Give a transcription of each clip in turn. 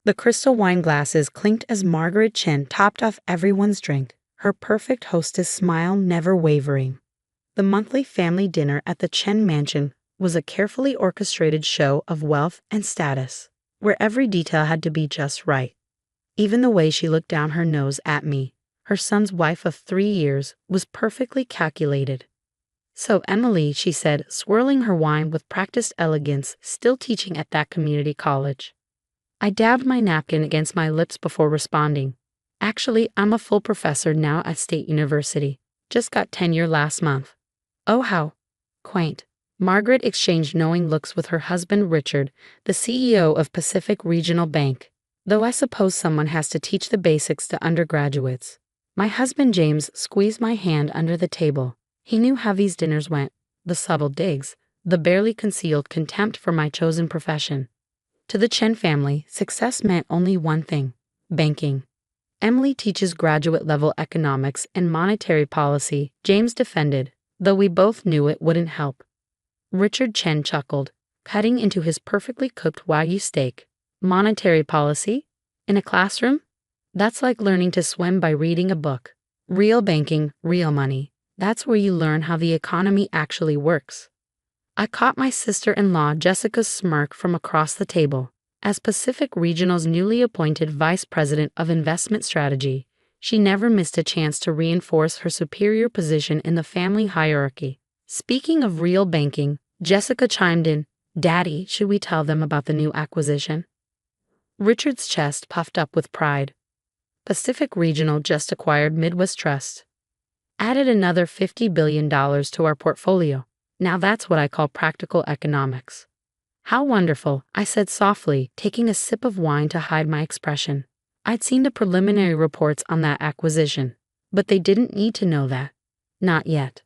The crystal wine glasses clinked as Margaret Chen topped off everyone's drink, her perfect hostess smile never wavering. The monthly family dinner at the Chen mansion was a carefully orchestrated show of wealth and status, where every detail had to be just right. Even the way she looked down her nose at me, her son's wife of 3 years, was perfectly calculated. "So, Emily," she said, swirling her wine with practiced elegance, still teaching at that community college. I dabbed my napkin against my lips before responding. "Actually, I'm a full professor now at State University. Just got tenure last month." "Oh, how quaint." Margaret exchanged knowing looks with her husband Richard, the CEO of Pacific Regional Bank. "Though I suppose someone has to teach the basics to undergraduates." My husband James squeezed my hand under the table. He knew how these dinners went, the subtle digs, the barely concealed contempt for my chosen profession. To the Chen family, success meant only one thing: banking. "Emily teaches graduate-level economics and monetary policy," James defended, though we both knew it wouldn't help. Richard Chen chuckled, cutting into his perfectly cooked Wagyu steak. "Monetary policy? In a classroom? That's like learning to swim by reading a book. Real banking, real money. That's where you learn how the economy actually works." I caught my sister-in-law Jessica's smirk from across the table. As Pacific Regional's newly appointed Vice President of Investment Strategy, she never missed a chance to reinforce her superior position in the family hierarchy. Speaking of real banking, Jessica chimed in, "Daddy, should we tell them about the new acquisition?" Richard's chest puffed up with pride. Pacific Regional just acquired Midwest Trust. Added another $50 billion to our portfolio. Now that's what I call practical economics. "How wonderful," I said softly, taking a sip of wine to hide my expression. I'd seen the preliminary reports on that acquisition, but they didn't need to know that. Not yet.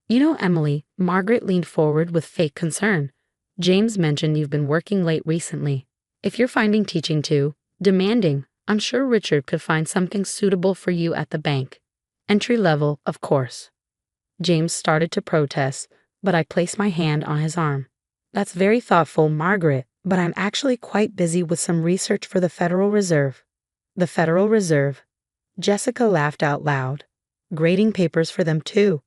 "You know, Emily," Margaret leaned forward with fake concern. "James mentioned you've been working late recently. If you're finding teaching too demanding, I'm sure Richard could find something suitable for you at the bank. Entry level, of course." James started to protest, but I placed my hand on his arm. "That's very thoughtful, Margaret, but I'm actually quite busy with some research for the Federal Reserve." "The Federal Reserve?" Jessica laughed out loud. "Grading papers for them too."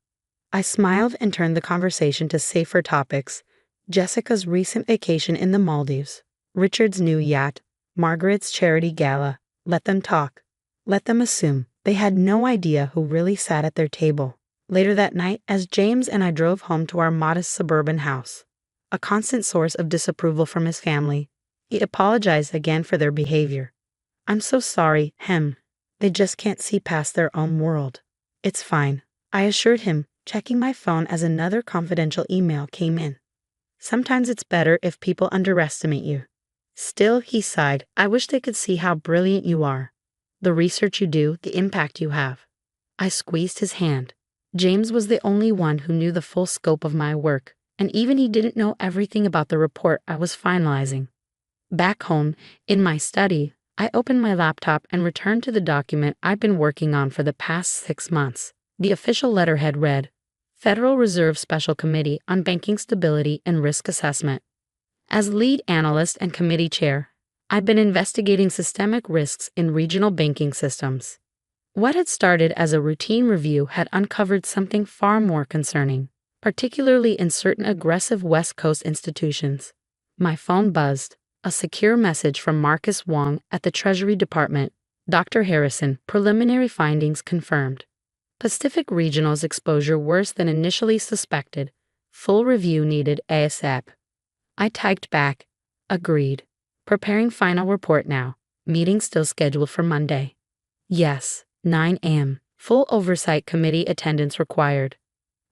I smiled and turned the conversation to safer topics. Jessica's recent vacation in the Maldives, Richard's new yacht, Margaret's charity gala. Let them talk. Let them assume. They had no idea who really sat at their table. Later that night, as James and I drove home to our modest suburban house, a constant source of disapproval from his family, he apologized again for their behavior. "I'm so sorry, They just can't see past their own world." "It's fine," I assured him, checking my phone as another confidential email came in. "Sometimes it's better if people underestimate you." "Still," he sighed, "I wish they could see how brilliant you are. The research you do, the impact you have." I squeezed his hand. James was the only one who knew the full scope of my work, and even he didn't know everything about the report I was finalizing. Back home, in my study, I opened my laptop and returned to the document I'd been working on for the past 6 months. The official letterhead read, "Federal Reserve Special Committee on Banking Stability and Risk Assessment." As lead analyst and committee chair, I've been investigating systemic risks in regional banking systems. What had started as a routine review had uncovered something far more concerning, particularly in certain aggressive West Coast institutions. My phone buzzed, a secure message from Marcus Wong at the Treasury Department. "Dr. Harrison, preliminary findings confirmed. Pacific Regional's exposure worse than initially suspected. Full review needed ASAP." I typed back, "Agreed. Preparing final report now. Meeting still scheduled for Monday." "Yes, 9 a.m. Full oversight committee attendance required."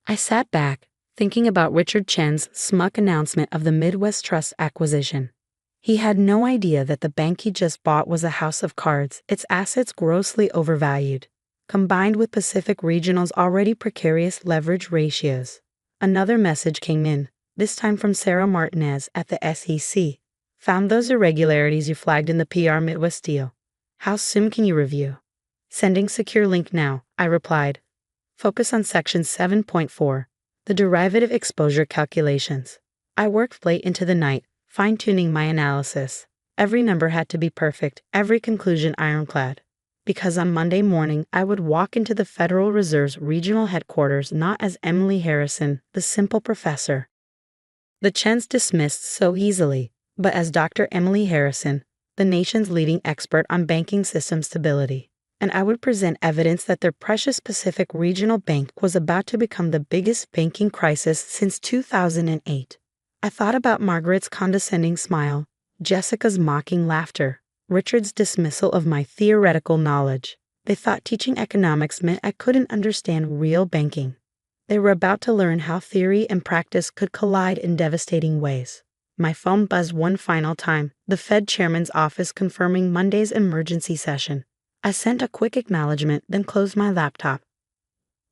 I sat back, thinking about Richard Chen's smug announcement of the Midwest Trust acquisition. He had no idea that the bank he just bought was a house of cards, its assets grossly overvalued, combined with Pacific Regional's already precarious leverage ratios. Another message came in, this time from Sarah Martinez at the SEC. "Found those irregularities you flagged in the PR Midwest deal. How soon can you review?" "Sending secure link now," I replied. "Focus on section 7.4, the derivative exposure calculations." I worked late into the night, fine-tuning my analysis. Every number had to be perfect, every conclusion ironclad. Because on Monday morning, I would walk into the Federal Reserve's regional headquarters not as Emily Harrison, the simple professor the Chens dismissed so easily, but as Dr. Emily Harrison, the nation's leading expert on banking system stability. And I would present evidence that their precious Pacific Regional Bank was about to become the biggest banking crisis since 2008. I thought about Margaret's condescending smile, Jessica's mocking laughter, Richard's dismissal of my theoretical knowledge. They thought teaching economics meant I couldn't understand real banking. They were about to learn how theory and practice could collide in devastating ways. My phone buzzed one final time, the Fed chairman's office confirming Monday's emergency session. I sent a quick acknowledgement, then closed my laptop.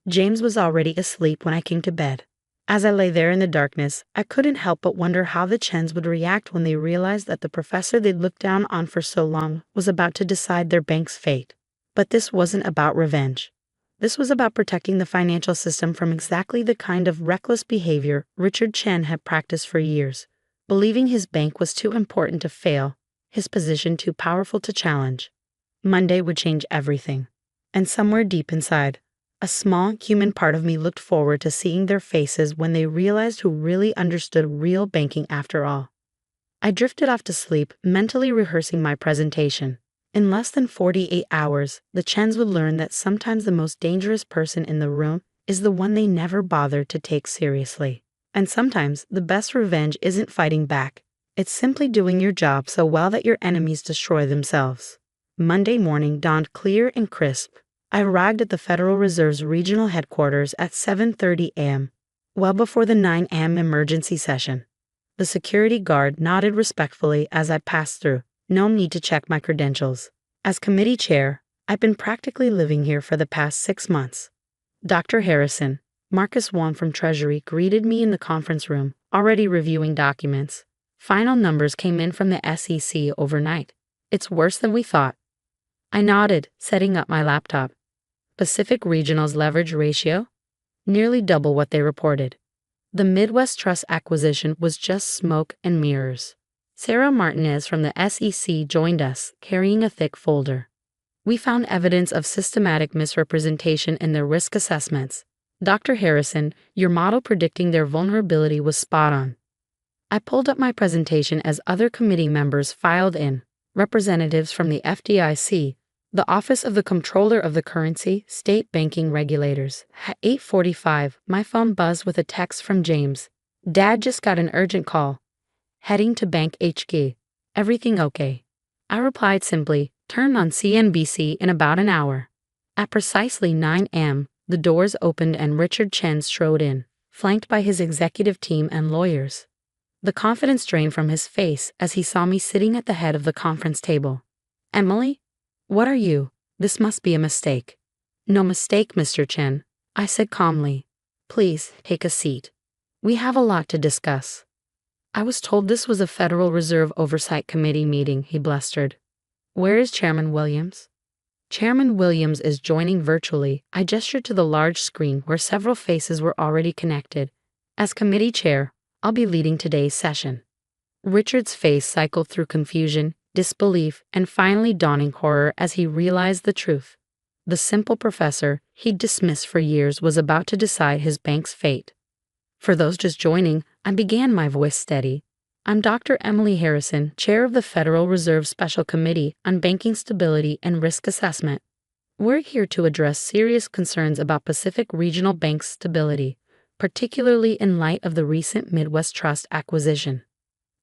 James was already asleep when I came to bed. As I lay there in the darkness, I couldn't help but wonder how the Chens would react when they realized that the professor they'd looked down on for so long was about to decide their bank's fate. But this wasn't about revenge. This was about protecting the financial system from exactly the kind of reckless behavior Richard Chen had practiced for years, believing his bank was too important to fail, his position too powerful to challenge. Monday would change everything. And somewhere deep inside, a small human part of me looked forward to seeing their faces when they realized who really understood real banking after all. I drifted off to sleep, mentally rehearsing my presentation. In less than 48 hours, the Chens would learn that sometimes the most dangerous person in the room is the one they never bothered to take seriously. And sometimes the best revenge isn't fighting back. It's simply doing your job so well that your enemies destroy themselves. Monday morning dawned clear and crisp. I arrived at the Federal Reserve's regional headquarters at 7:30 a.m., well before the 9 a.m. emergency session. The security guard nodded respectfully as I passed through. No need to check my credentials. As committee chair, I've been practically living here for the past 6 months. Dr. Harrison, Marcus Wong from Treasury, greeted me in the conference room, already reviewing documents. Final numbers came in from the SEC overnight. It's worse than we thought. I nodded, setting up my laptop. Pacific Regional's leverage ratio? Nearly double what they reported. The Midwest Trust acquisition was just smoke and mirrors. Sarah Martinez from the SEC joined us, carrying a thick folder. We found evidence of systematic misrepresentation in their risk assessments. Dr. Harrison, your model predicting their vulnerability was spot on. I pulled up my presentation as other committee members filed in. Representatives from the FDIC, the Office of the Comptroller of the Currency, state banking regulators. At 8:45, my phone buzzed with a text from James. Dad just got an urgent call. Heading to Bank HQ. Everything okay? I replied simply, turn on CNBC in about an hour. At precisely 9 a.m., the doors opened and Richard Chen strode in, flanked by his executive team and lawyers. The confidence drained from his face as he saw me sitting at the head of the conference table. Emily? What are you? This must be a mistake. No mistake, Mr. Chen, I said calmly. Please, take a seat. We have a lot to discuss. I was told this was a Federal Reserve Oversight Committee meeting, he blustered. Where is Chairman Williams? Chairman Williams is joining virtually. I gestured to the large screen where several faces were already connected. As committee chair, I'll be leading today's session. Richard's face cycled through confusion, disbelief, and finally dawning horror as he realized the truth. The simple professor he'd dismissed for years was about to decide his bank's fate. For those just joining, I began, my voice steady. I'm Dr. Emily Harrison, chair of the Federal Reserve Special Committee on Banking Stability and Risk Assessment. We're here to address serious concerns about Pacific Regional Bank's stability, particularly in light of the recent Midwest Trust acquisition.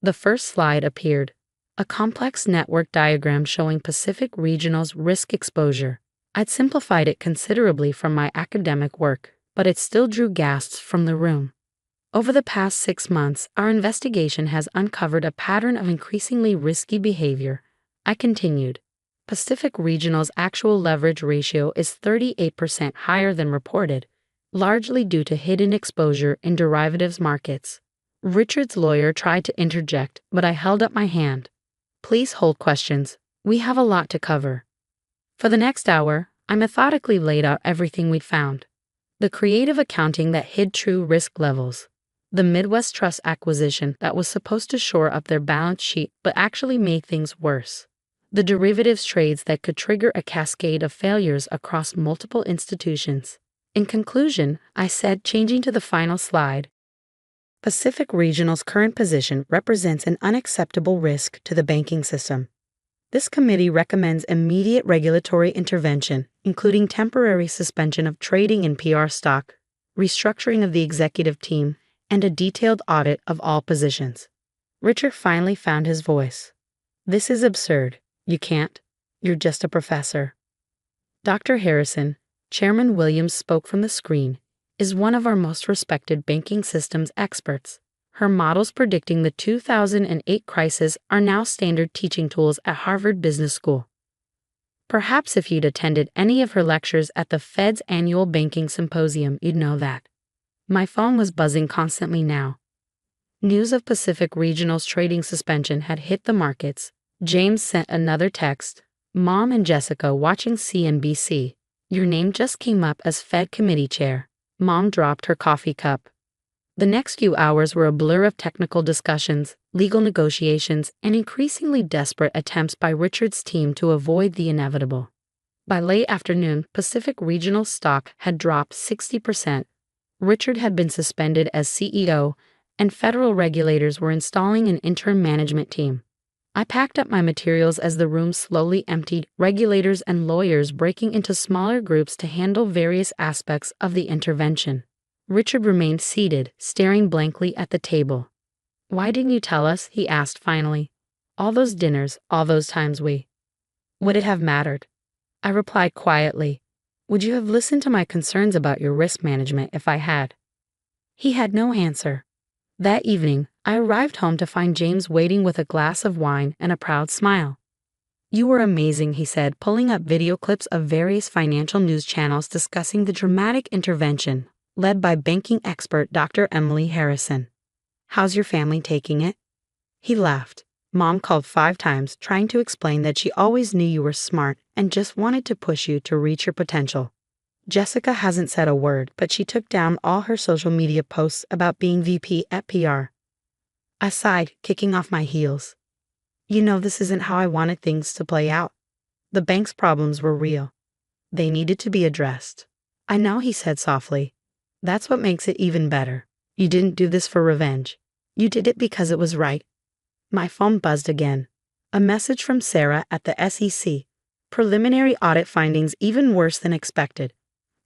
The first slide appeared, a complex network diagram showing Pacific Regional's risk exposure. I'd simplified it considerably from my academic work, but it still drew gasps from the room. Over the past 6 months, our investigation has uncovered a pattern of increasingly risky behavior. I continued. Pacific Regional's actual leverage ratio is 38% higher than reported, largely due to hidden exposure in derivatives markets. Richard's lawyer tried to interject, but I held up my hand. Please hold questions. We have a lot to cover. For the next hour, I methodically laid out everything we'd found. The creative accounting that hid true risk levels. The Midwest Trust acquisition that was supposed to shore up their balance sheet but actually made things worse. The derivatives trades that could trigger a cascade of failures across multiple institutions. In conclusion, I said, changing to the final slide, Pacific Regional's current position represents an unacceptable risk to the banking system. This committee recommends immediate regulatory intervention, including temporary suspension of trading in PR stock, restructuring of the executive team, and a detailed audit of all positions. Richard finally found his voice. This is absurd. You can't. You're just a professor. Dr. Harrison, Chairman Williams spoke from the screen, is one of our most respected banking systems experts. Her models predicting the 2008 crisis are now standard teaching tools at Harvard Business School. Perhaps if you'd attended any of her lectures at the Fed's annual banking symposium, you'd know that. My phone was buzzing constantly now. News of Pacific Regional's trading suspension had hit the markets. James sent another text. Mom and Jessica watching CNBC. Your name just came up as Fed committee chair. Mom dropped her coffee cup. The next few hours were a blur of technical discussions, legal negotiations, and increasingly desperate attempts by Richard's team to avoid the inevitable. By late afternoon, Pacific Regional stock had dropped 60%. Richard had been suspended as CEO, and federal regulators were installing an interim management team. I packed up my materials as the room slowly emptied, regulators and lawyers breaking into smaller groups to handle various aspects of the intervention. Richard remained seated, staring blankly at the table. Why didn't you tell us? He asked finally. All those dinners, all those times would it have mattered? I replied quietly. Would you have listened to my concerns about your risk management if I had? He had no answer. That evening, I arrived home to find James waiting with a glass of wine and a proud smile. You were amazing, he said, pulling up video clips of various financial news channels discussing the dramatic intervention led by banking expert Dr. Emily Harrison. How's your family taking it? He laughed. Mom called 5 times, trying to explain that she always knew you were smart and just wanted to push you to reach your potential. Jessica hasn't said a word, but she took down all her social media posts about being VP at PR. I sighed, kicking off my heels. You know, this isn't how I wanted things to play out. The bank's problems were real. They needed to be addressed. I know, he said softly. That's what makes it even better. You didn't do this for revenge. You did it because it was right. My phone buzzed again. A message from Sarah at the SEC. Preliminary audit findings even worse than expected.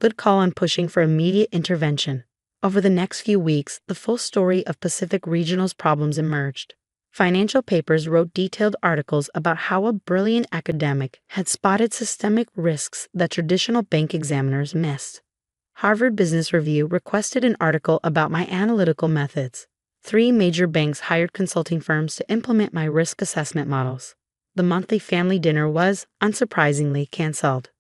Good call on pushing for immediate intervention. Over the next few weeks, the full story of Pacific Regional's problems emerged. Financial papers wrote detailed articles about how a brilliant academic had spotted systemic risks that traditional bank examiners missed. Harvard Business Review requested an article about my analytical methods. 3 major banks hired consulting firms to implement my risk assessment models. The monthly family dinner was, unsurprisingly, canceled.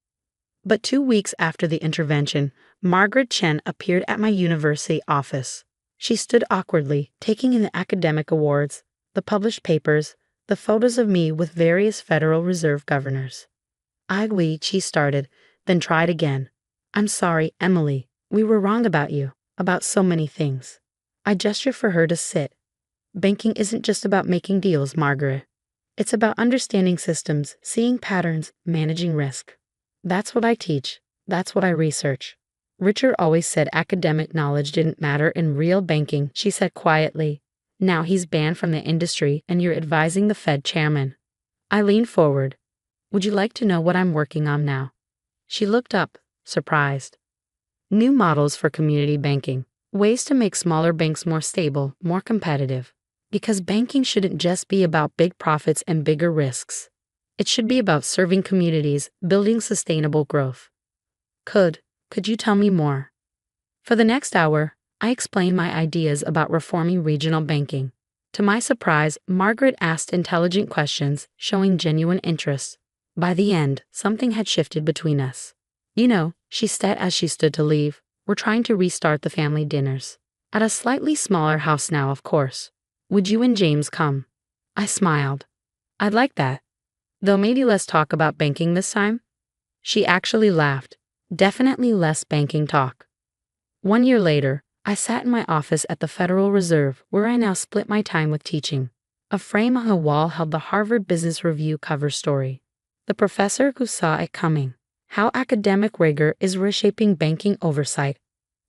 But 2 weeks after the intervention, Margaret Chen appeared at my university office. She stood awkwardly, taking in the academic awards, the published papers, the photos of me with various Federal Reserve governors. She started, then tried again. I'm sorry, Emily. We were wrong about you, about so many things. I gestured for her to sit. Banking isn't just about making deals, Margaret. It's about understanding systems, seeing patterns, managing risk. That's what I teach. That's what I research. Richard always said academic knowledge didn't matter in real banking, she said quietly. Now he's banned from the industry and you're advising the Fed chairman. I leaned forward. Would you like to know what I'm working on now? She looked up, surprised. New models for community banking. Ways to make smaller banks more stable, more competitive. Because banking shouldn't just be about big profits and bigger risks. It should be about serving communities, building sustainable growth. Could you tell me more? For the next hour, I explained my ideas about reforming regional banking. To my surprise, Margaret asked intelligent questions, showing genuine interest. By the end, something had shifted between us. You know, she said as she stood to leave, we're trying to restart the family dinners. At a slightly smaller house now, of course. Would you and James come? I smiled. I'd like that. Though maybe less talk about banking this time? She actually laughed. Definitely less banking talk. 1 year later, I sat in my office at the Federal Reserve, where I now split my time with teaching. A frame on the wall held the Harvard Business Review cover story. The professor who saw it coming. How academic rigor is reshaping banking oversight.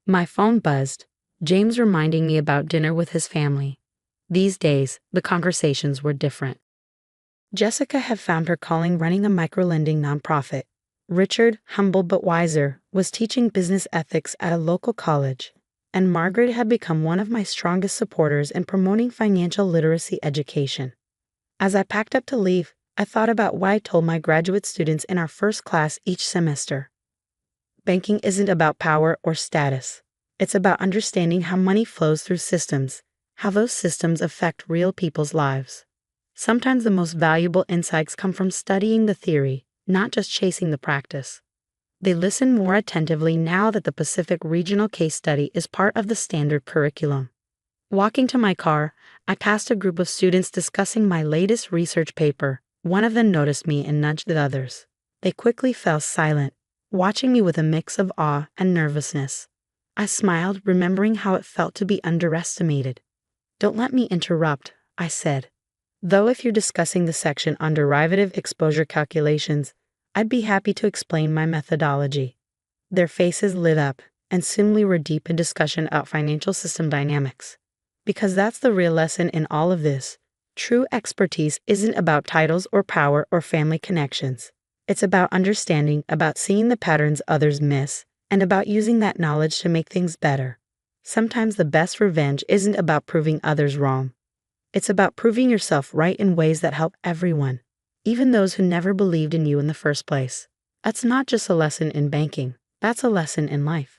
My phone buzzed, James reminding me about dinner with his family. These days, the conversations were different. Jessica had found her calling running a microlending nonprofit. Richard, humble but wiser, was teaching business ethics at a local college. And Margaret had become one of my strongest supporters in promoting financial literacy education. As I packed up to leave, I thought about what I told my graduate students in our first class each semester. Banking isn't about power or status. It's about understanding how money flows through systems, how those systems affect real people's lives. Sometimes the most valuable insights come from studying the theory, not just chasing the practice. They listen more attentively now that the Pacific Regional case study is part of the standard curriculum. Walking to my car, I passed a group of students discussing my latest research paper. One of them noticed me and nudged the others. They quickly fell silent, watching me with a mix of awe and nervousness. I smiled, remembering how it felt to be underestimated. "Don't let me interrupt," I said. "Though if you're discussing the section on derivative exposure calculations, I'd be happy to explain my methodology." Their faces lit up, and soon we were deep in discussion about financial system dynamics. Because that's the real lesson in all of this. True expertise isn't about titles or power or family connections. It's about understanding, about seeing the patterns others miss, and about using that knowledge to make things better. Sometimes the best revenge isn't about proving others wrong. It's about proving yourself right in ways that help everyone, even those who never believed in you in the first place. That's not just a lesson in banking, that's a lesson in life.